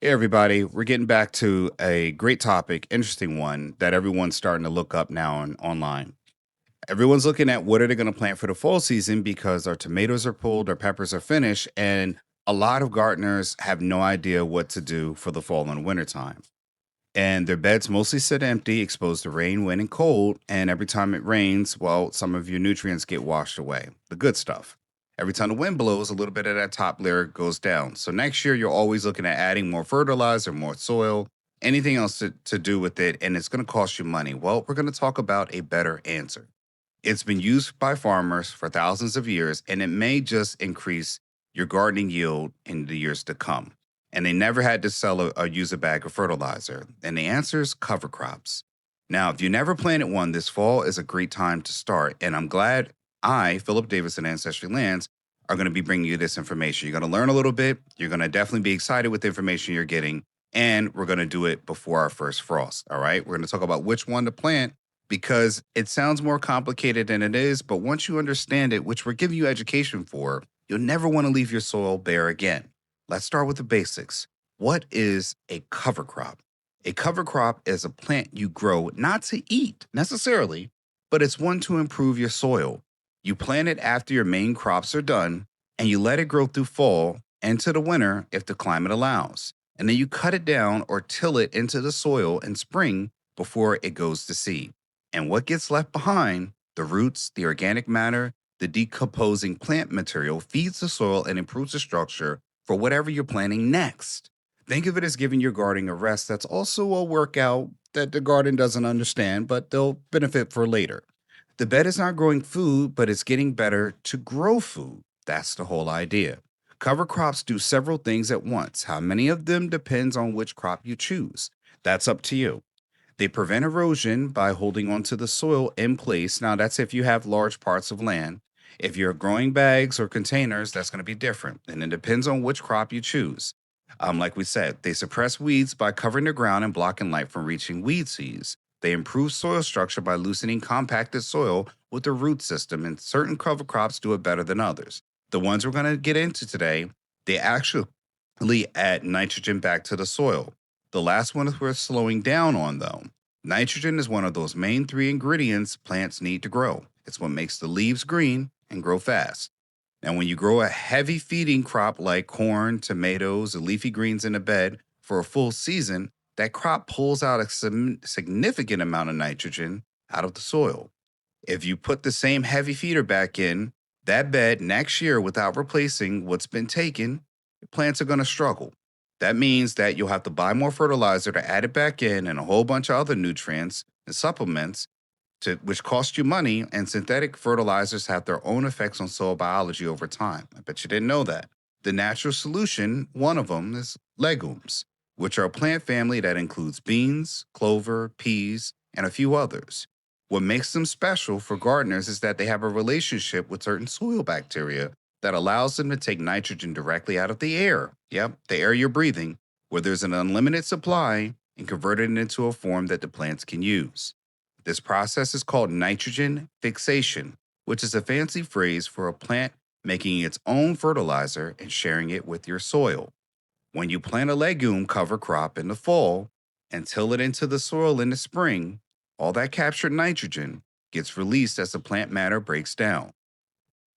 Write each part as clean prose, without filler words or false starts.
Hey, everybody. We're getting back to a great topic, interesting one that everyone's starting to look up now online. Everyone's looking at what are they going to plant for the fall season because our tomatoes are pulled, our peppers are finished, and a lot of gardeners have no idea what to do for the fall and winter time. And their beds mostly sit empty, exposed to rain, wind, and cold. And every time it rains, well, some of your nutrients get washed away, the good stuff. Every time the wind blows, a little bit of that top layer goes down. So next year, you're always looking at adding more fertilizer, more soil, anything else to do with it. And it's going to cost you money. Well, we're going to talk about a better answer. It's been used by farmers for thousands of years, and it may just increase your gardening yield in the years to come. And they never had to sell or use a bag of fertilizer. And the answer is cover crops. Now, if you never planted one, this fall is a great time to start. And I'm glad Philip Davis and Ancestry Lands, are going to be bringing you this information. You're going to learn a little bit. You're going to definitely be excited with the information you're getting. And we're going to do it before our first frost. All right. We're going to talk about which one to plant because it sounds more complicated than it is. But once you understand it, which we're giving you education for, you'll never want to leave your soil bare again. Let's start with the basics. What is a cover crop? A cover crop is a plant you grow not to eat necessarily, but it's one to improve your soil. You plant it after your main crops are done, and you let it grow through fall into the winter if the climate allows. And then you cut it down or till it into the soil in spring before it goes to seed. And what gets left behind, the roots, the organic matter, the decomposing plant material feeds the soil and improves the structure for whatever you're planting next. Think of it as giving your garden a rest that's also a workout that the garden doesn't understand, but they'll benefit for later. The bed is not growing food, but it's getting better to grow food. That's the whole idea. Cover crops do several things at once. How many of them depends on which crop you choose. That's up to you. They prevent erosion by holding onto the soil in place. Now, that's if you have large parts of land. If you're growing bags or containers, that's going to be different. And it depends on which crop you choose. Like we said, they suppress weeds by covering the ground and blocking light from reaching weed seeds. They improve soil structure by loosening compacted soil with the root system, and certain cover crops do it better than others. The ones we're going to get into today, they actually add nitrogen back to the soil. The last one is worth slowing down on, though. Nitrogen is one of those main three ingredients plants need to grow. It's what makes the leaves green and grow fast. And when you grow a heavy feeding crop like corn, tomatoes, or leafy greens in a bed for a full season, that crop pulls out a significant amount of nitrogen out of the soil. If you put the same heavy feeder back in that bed next year without replacing what's been taken, your plants are going to struggle. That means that you'll have to buy more fertilizer to add it back in and a whole bunch of other nutrients and supplements which cost you money, and synthetic fertilizers have their own effects on soil biology over time. I bet you didn't know that. The natural solution, one of them, is legumes, which are a plant family that includes beans, clover, peas, and a few others. What makes them special for gardeners is that they have a relationship with certain soil bacteria that allows them to take nitrogen directly out of the air. Yep, the air you're breathing, where there's an unlimited supply, and convert it into a form that the plants can use. This process is called nitrogen fixation, which is a fancy phrase for a plant making its own fertilizer and sharing it with your soil. When you plant a legume cover crop in the fall and till it into the soil in the spring, all that captured nitrogen gets released as the plant matter breaks down.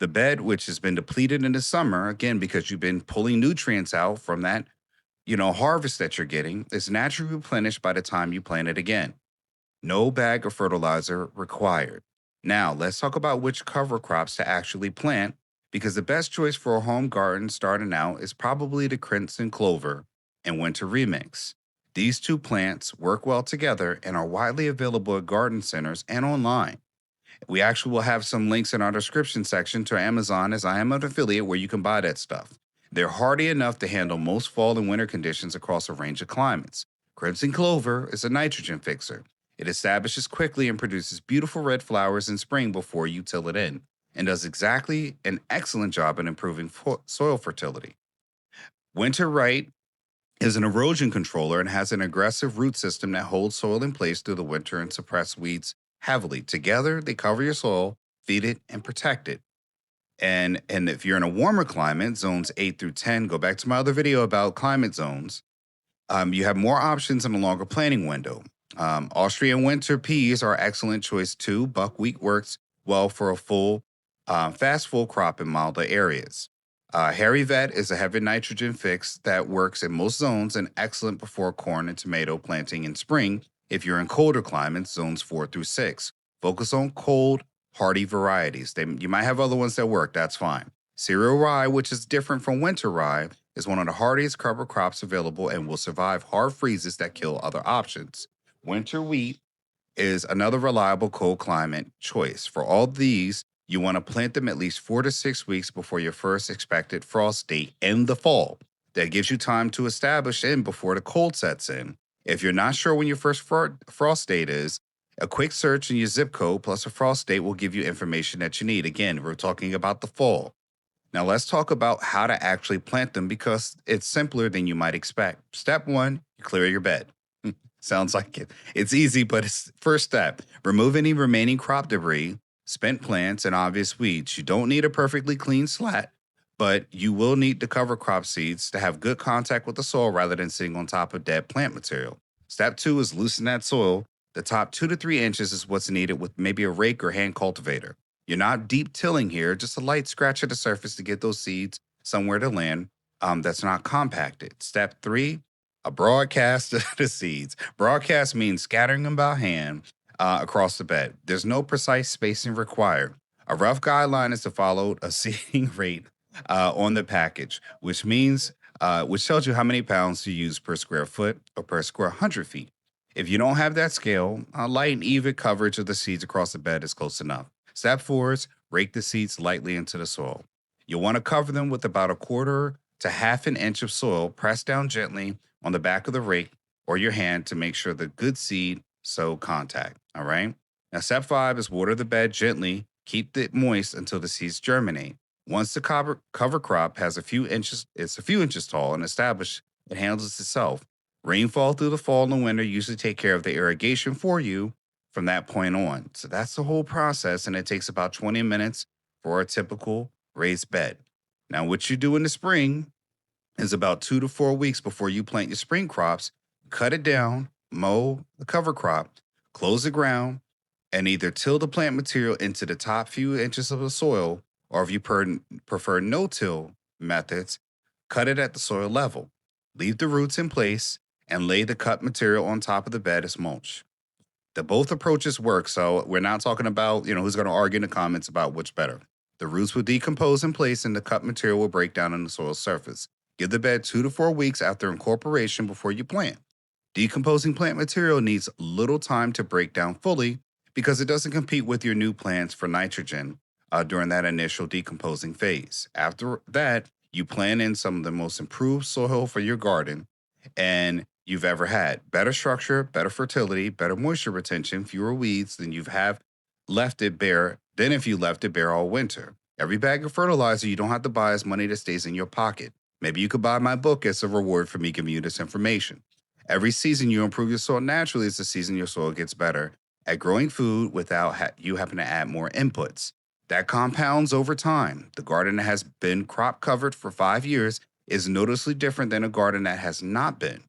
The bed, which has been depleted in the summer, again, because you've been pulling nutrients out from that, harvest that you're getting, is naturally replenished by the time you plant it again. No bag of fertilizer required. Now, let's talk about which cover crops to actually plant because the best choice for a home garden starting out is probably the crimson clover and winter remix. These two plants work well together and are widely available at garden centers and online. We actually will have some links in our description section to Amazon as I am an affiliate where you can buy that stuff. They're hardy enough to handle most fall and winter conditions across a range of climates. Crimson clover is a nitrogen fixer. It establishes quickly and produces beautiful red flowers in spring before you till it in, and does exactly an excellent job in improving soil fertility. Winter right is an erosion controller and has an aggressive root system that holds soil in place through the winter and suppress weeds heavily. Together, they cover your soil, feed it, and protect it. And if you're in a warmer climate, zones 8 through 10, go back to my other video about climate zones. You have more options in a longer planting window. Austrian winter peas are excellent choice too. Buckwheat works well for a fast full crop in milder areas. Hairy vet is a heavy nitrogen fix that works in most zones and excellent before corn and tomato planting in spring. If you're in colder climates, zones 4 through 6, focus on cold, hardy varieties. You might have other ones that work, that's fine. Cereal rye, which is different from winter rye, is one of the hardiest cover crops available and will survive hard freezes that kill other options. Winter wheat is another reliable cold climate choice. For all these, you want to plant them at least 4 to 6 weeks before your first expected frost date in the fall. That gives you time to establish in before the cold sets in. If you're not sure when your first frost date is, a quick search in your zip code plus a frost date will give you information that you need. Again, we're talking about the fall. Now let's talk about how to actually plant them because it's simpler than you might expect. Step 1, you clear your bed. Sounds like it. It's easy, but it's first step. Remove any remaining crop debris, spent plants, and obvious weeds. You don't need a perfectly clean slat, but you will need the cover crop seeds to have good contact with the soil rather than sitting on top of dead plant material. Step 2 is loosen that soil. The top 2 to 3 inches is what's needed with maybe a rake or hand cultivator. You're not deep tilling here, just a light scratch at the surface to get those seeds somewhere to land that's not compacted. Step 3, a broadcast of the seeds. Broadcast means scattering them by hand across the bed. There's no precise spacing required. A rough guideline is to follow a seeding rate on the package, which tells you how many pounds to use per square foot or per square 100 feet. If you don't have that scale, a light and even coverage of the seeds across the bed is close enough. Step 4 is rake the seeds lightly into the soil. You'll want to cover them with about 1/4 to 1/2 inch of soil. Press down gently on the back of the rake or your hand to make sure the good seed soil contact. All right. Now, step 5 is water the bed gently. Keep it moist until the seeds germinate. Once the cover crop has a few inches tall and established, it handles itself. Rainfall through the fall and the winter usually take care of the irrigation for you from that point on. So that's the whole process, and it takes about 20 minutes for a typical raised bed. Now, what you do in the spring is about 2 to 4 weeks before you plant your spring crops, cut it down, mow the cover crop, close the ground, and either till the plant material into the top few inches of the soil, or if you prefer no-till methods, cut it at the soil level. Leave the roots in place and lay the cut material on top of the bed as mulch. Both approaches work, so we're not talking about, who's going to argue in the comments about which better. The roots will decompose in place and the cut material will break down on the soil surface. Give the bed 2 to 4 weeks after incorporation before you plant. Decomposing plant material needs little time to break down fully because it doesn't compete with your new plants for nitrogen during that initial decomposing phase. After that, you plant in some of the most improved soil for your garden and you've ever had. Better structure, better fertility, better moisture retention, fewer weeds than if you left it bare all winter. Every bag of fertilizer you don't have to buy is money that stays in your pocket. Maybe you could buy my book as a reward for me giving you this information. Every season you improve your soil naturally is the season your soil gets better at growing food without you having to add more inputs. That compounds over time. The garden that has been crop covered for 5 years is noticeably different than a garden that has not been.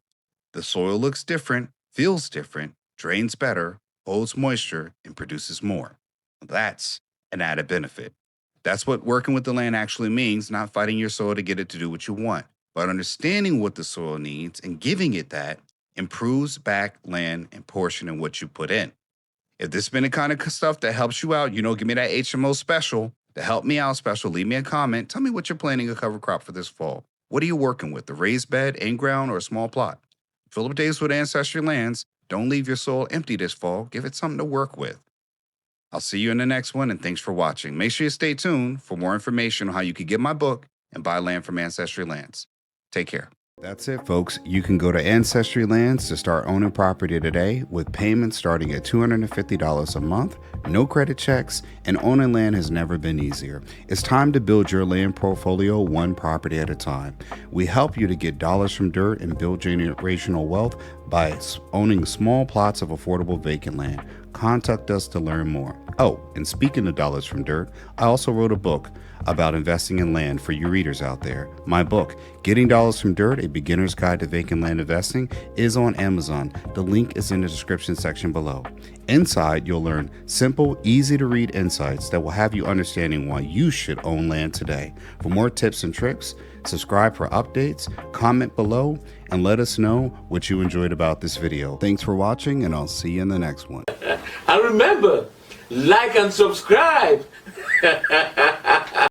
The soil looks different, feels different, drains better, holds moisture, and produces more. That's an added benefit. That's what working with the land actually means, not fighting your soil to get it to do what you want, but understanding what the soil needs and giving it that improves back land and portion in what you put in. If this has been the kind of stuff that helps you out, give me that HMO special, the Help Me Out special, leave me a comment. Tell me what you're planning a cover crop for this fall. What are you working with, a raised bed, in-ground, or a small plot? Philip Davis with Ancestry Lands. Don't leave your soil empty this fall. Give it something to work with. I'll see you in the next one, and thanks for watching. Make sure you stay tuned for more information on how you can get my book and buy land from Ancestry Lands. Take care. That's it, folks. You can go to Ancestry Lands to start owning property today with payments starting at $250 a month, no credit checks, and owning land has never been easier. It's time to build your land portfolio one property at a time. We help you to get dollars from dirt and build generational wealth by owning small plots of affordable vacant land. Contact us to learn more. Oh, and speaking of dollars from dirt, I also wrote a book about investing in land for you readers out there. My book, Getting Dollars from Dirt, A Beginner's Guide to Vacant Land Investing, is on Amazon. The link is in the description section below. Inside, you'll learn simple, easy to read insights that will have you understanding why you should own land today. For more tips and tricks, subscribe for updates, comment below, and let us know what you enjoyed about this video. Thanks for watching, and I'll see you in the next one. And remember, like and subscribe.